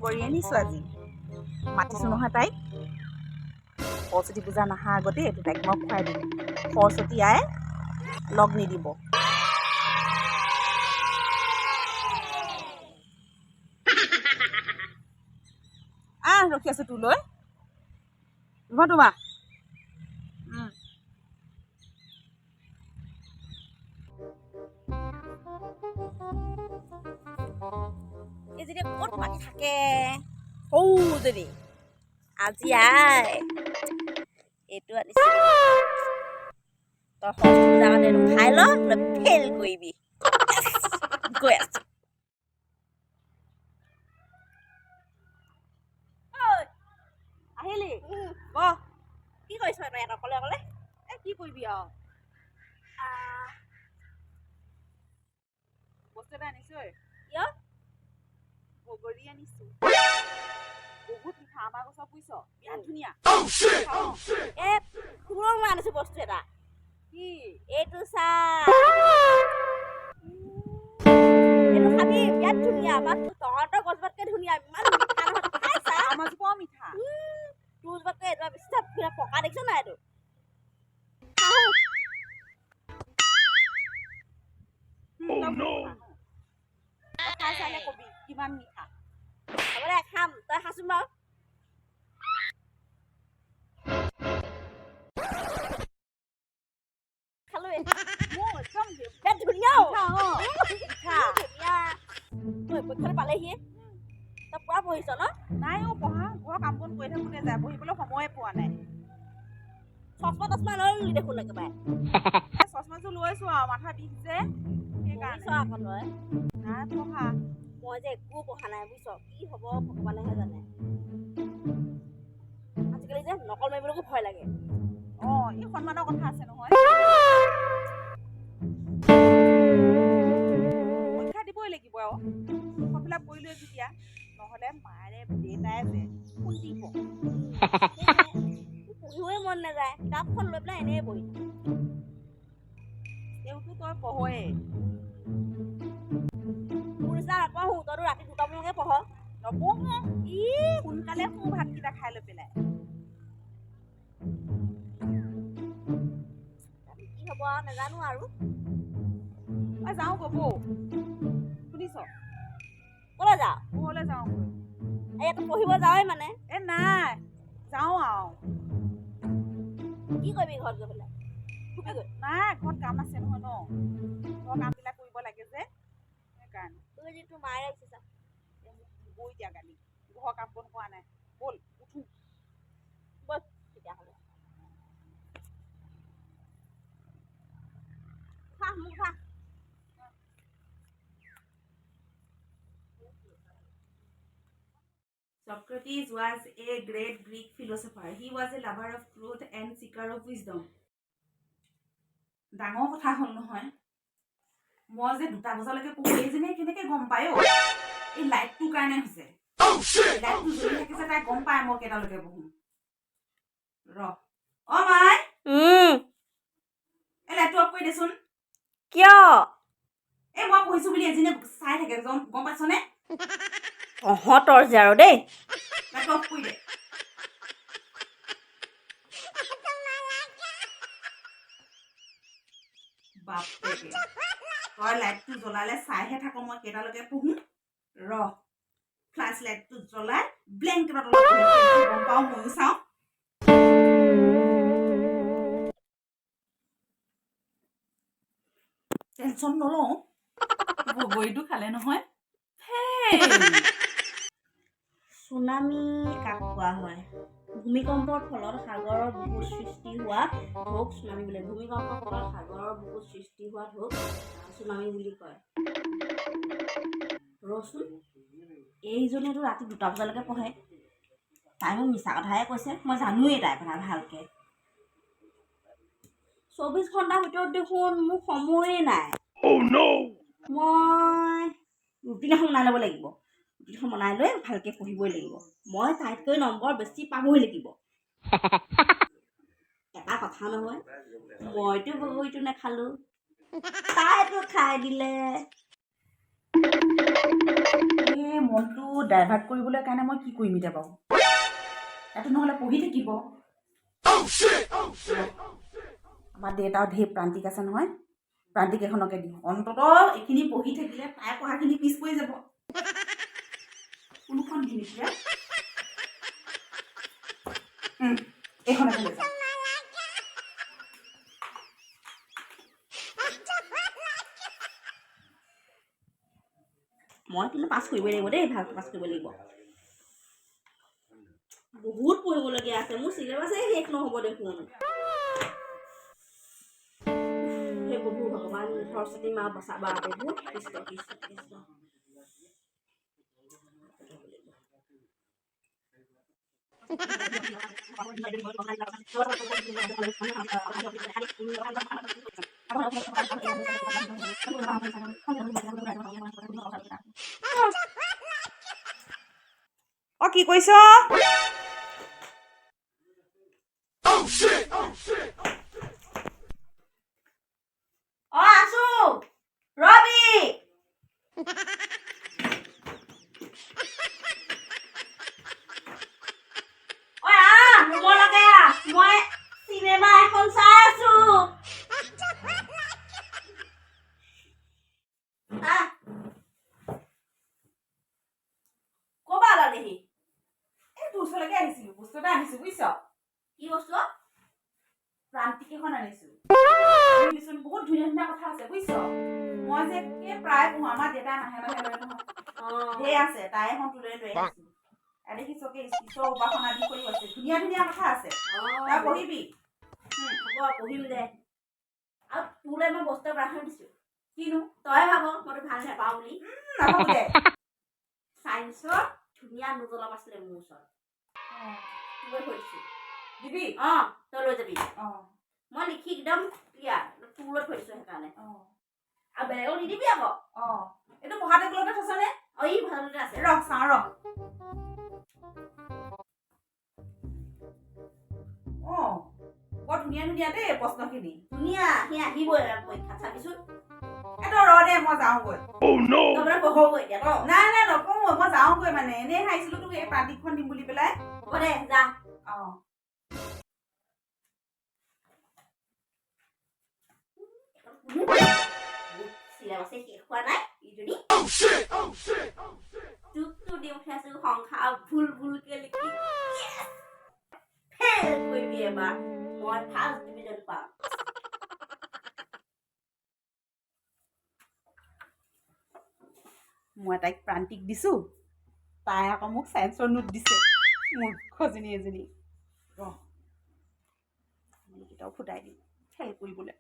বগৰী আনিছোঁ আজি মাতিছোঁ নহয় তাইক সৰস্বতী পূজা নাহা আগতে এইটো তাইক মই খুৱাই দিম সৰস্বতী আই লগ নিদিব ৰখি আছোঁ তোলৈ তোমাৰ যদি ক'ত মাতি থাকে যদি আজি আই এইটো আনিছো তই সৰস্বতী পূজা কাৰণে এইটো খাই ল তই ফেইল কৰিবি গৈ আছো আহিলি কি কৰিছ তই ইয়াত অকলে অকলে কি কৰিবি আৰু বস্তু এটা আনিছো কিয় বগৰী আনিছো বহুত মিঠা আমাৰ গছৰ বুজিছ বিৰাট ধুনীয়া তোৰ মই আনিছো বস্তু এটা কি এইটো চা এইটো খাবি বিৰাট ধুনীয়া আমাৰ তহঁতৰ গছজোপাতকৈ ধুনীয়া ইমান মিঠা নহয় খাইছা আমাৰ জোপাও মিঠা তোৰ জোপাতকৈ এইটো বেছি পকা দেখিছ নাই এইটো খাই চালে কবি কিমান মিঠা হ'ব দে খাম তই খাচোন বাৰু খালো একদম ধুনীয়া পৰীক্ষাটো পালেহি তই পুৰা পঢ়িছ ন নাই পঢ়া ঘৰৰ কাম বন কৰি থাকোঁতে যায় পঢ়িবলৈ সময়ে পোৱা নাই চশমা তচমা লৈ ললি দেখোন একেবাৰে চশমাযোৰ লৈছো আৰু মাথা বিষ যে সেইকাৰণে আকৌ তই নাই পঢ়া মই যে একো পঢ়া নাই বুজিছ কি হ'ব ভগৱানেহে জানে আজিকালি যে নকল মাৰিবলৈকো ভয় লাগে এই সন্মানৰ কথা আছে নহয় পৰীক্ষা দিবই লাগিব আৰু ফৰ্মফিলাপ কৰিলোৱে যেতিয়া নহ'লে মাৰে দেউতাই যে খুন্দিব পঢ়িবই মন নাযায় কিতাপখন লৈ পেলাই এনেই বহি তেওঁতো তই পঢ়য়ে মোৰ নিচিনা নপঢ়ো তইতো ৰাতি 2টা বজালৈকে পঢ় নপঢ়ো সোনকালে শু ভাতকেইটা খাই লৈ পেলাই কি হ'ব আৰু নাজানো আৰু মই যাওঁ ববৌ শুনিছ ক'লৈ যাওঁ ঘৰলৈ যাওঁ ইয়াতো পঢ়িব যাওঁৱে মানে নাই যাওঁ আৰু কি কৰিবি ঘৰত গৈ পেলাই নাই ঘৰত কাম আছে নহয় ন ঘৰৰ কামবিলাক কৰিব লাগে যে সেইকাৰণে তোৰ যিটো মায়ে ৰাখিছা বৈ দিয়া গালি ঘৰৰ কাম বন কৰা নাই ব'ল উঠো ব'ল তেতিয়াহ'লে মোক খা Socrates was a great Greek philosopher. He was a lover of truth and seeker of wisdom. ডাঙৰ কথা হ'ল নহয় মই যে 2টা বজালৈকে পঢ়ি এইজনীয়ে কেনেকৈ গম পায় এই লাইটটোৰ কাৰণে হৈছে লাইটটো জ্বলি থাকিছে তাই গম পায় মই কেইটালৈকে পঢ়ো মাই এই লাইটটো অফ কৰি দেচোন কিয় মই পঢ়িছো বুলি এজনীয়ে চাই থাকে গম পাইছনে তহঁতৰ যে আৰু দেই লাইটটো অফ কৰি দে বাপৰে তই লাইটটো জ্বলালে চাইহে থাক মই কেইটালৈকে পঢ়ো ফ্লাছ লাইটটো জ্বলাই ব্লেংকেটত গম পাওঁ ময়ো চাওঁ টেনচন নলওঁ বগৰীটো খালে নহয় চুনামি কাক কোৱা হয় ভূমিকম্পৰ ফলত সাগৰৰ বুকুত সৃষ্টি হোৱা ঢৌক চুনামি বোলে ভূমিকম্পৰ ফলত সাগৰৰ বুকুত সৃষ্টি হোৱা ঢৌক চুনামি বুলি কয় ৰচোন এইজনীয়েতো ৰাতি 2টা বজালৈকে পঢ়ে তাই মোক মিছা কথাহে কৈছে মই জানোৱেই তাইৰ কথা ভালকৈ 24 ঘণ্টাৰ ভিতৰত দেখোন মোক সময়ে নাই মই ৰুটিন এখন বনাই ল'ব লাগিব ৰুটিনখন বনাই লৈ ভালকৈ পঢ়িবই লাগিব মই তাইতকৈ নম্বৰ বেছি পাবই লাগিব এটা কথা নহয় মইতো বগৰীটো নাখালোঁ তাইতো খাই দিলে মনটো ডাইভাৰ্ট কৰিবলৈ কাৰণে মই কি কৰিম এতিয়া বাৰু ইয়াতো নহ'লে পঢ়ি থাকিব আমাৰ দেউতাও ঢেৰ প্ৰান্তিক আছে নহয় প্ৰান্তিক এখনকে দিওঁ অন্ততঃ এইখিনি পঢ়ি থাকিলে তাই পঢ়াখিনি পিছ পৰি যাব কোনখন দিম এতিয়া এইখনকে লৈ যাম মই কিন্তু পাছ কৰিবই লাগিব দেই ভালকৈ পাছ কৰিব লাগিব বহুত পঢ়িবলগীয়া আছে মোৰ চিলেবাছে শেষ নহ'ব দেখোন হে প্ৰভু ভগৱান সৰস্বতী মা বচাবা প্ৰভু কৃষ্ণ কৃষ্ণ কৃষ্ণ অ কি কৈছ অ আছো ৰবি ঐ ৰুমলৈকে মই চিনেমা এখন চাই আছো ক'বা আলালেহি এই তোৰ ওচৰলৈকে আহিছিলো বস্তু এটা আনিছো বুজিছ কি বস্তু প্ৰান্তিক এখন আনিছো বহুত ধুনীয়া ধুনীয়া কথা আছে বুজিছ মই যে প্ৰায় পঢ়ো আমাৰ দেউতা মাহে মাহে লৈ নহয় ধেৰ আছে তাই এখন তোলৈ লৈ আহিছো দেখিছকে ঈশ্বৰ উপাসনা আদি কৰি আছে ধুনীয়া ধুনীয়া কথা আছে তই পঢ়িবি হ'ব পঢ়িম দে আৰু তোলৈ মই বস্তু ৰাখি দিছো কিনো তই ভাব মইতো ভাল নাপাওঁ বুলি নাভাবো দে চাইন্সৰ ধুনীয়া নোট অলপ আছিলে মোৰ ওচৰত তোলৈ থৈছো দিবি তই লৈ যাবি মই লিখি একদম ক্লিয়াৰ তোলৈ থৈছো সেইকাৰণে আৰু বেলেগক নিদিবি আকৌ এইটো পঢ়া টেবুলতে থৈছ নে ই ভালতে আছে ৰহ চাওঁ ৰহ বৰ ধুনীয়া ধুনীয়া দেই প্ৰশ্নখিনি ধুনীয়া সি আহিবই পৰীক্ষা চাবিচোন এইটো ৰ দে মই যাওঁগৈ পঢ়গৈ এতিয়া নাই নাই নপঢ়ো মই যাওঁগৈ মানে এনেই খাইছিলো তোক এই প্ৰান্তিকখন দিম বুলি পেলাই হ'ব দে যা চিলেবাছে শেষ হোৱা নাই ইজনী তোকতো দিম খাইছো সংখ্যা ভুল ভুলকে লিখি ফেল কৰিবি এবাৰ মই ফাৰ্ষ্ট ডিভিজন পাম মই তাইক প্ৰান্তিক দিছো তাই আকৌ মোক চায়েন্সৰ নোট দিছে মূৰ্খজনী এজনী ৰহ কেইটাও ফুটাই দিম ফেল কৰিবলৈ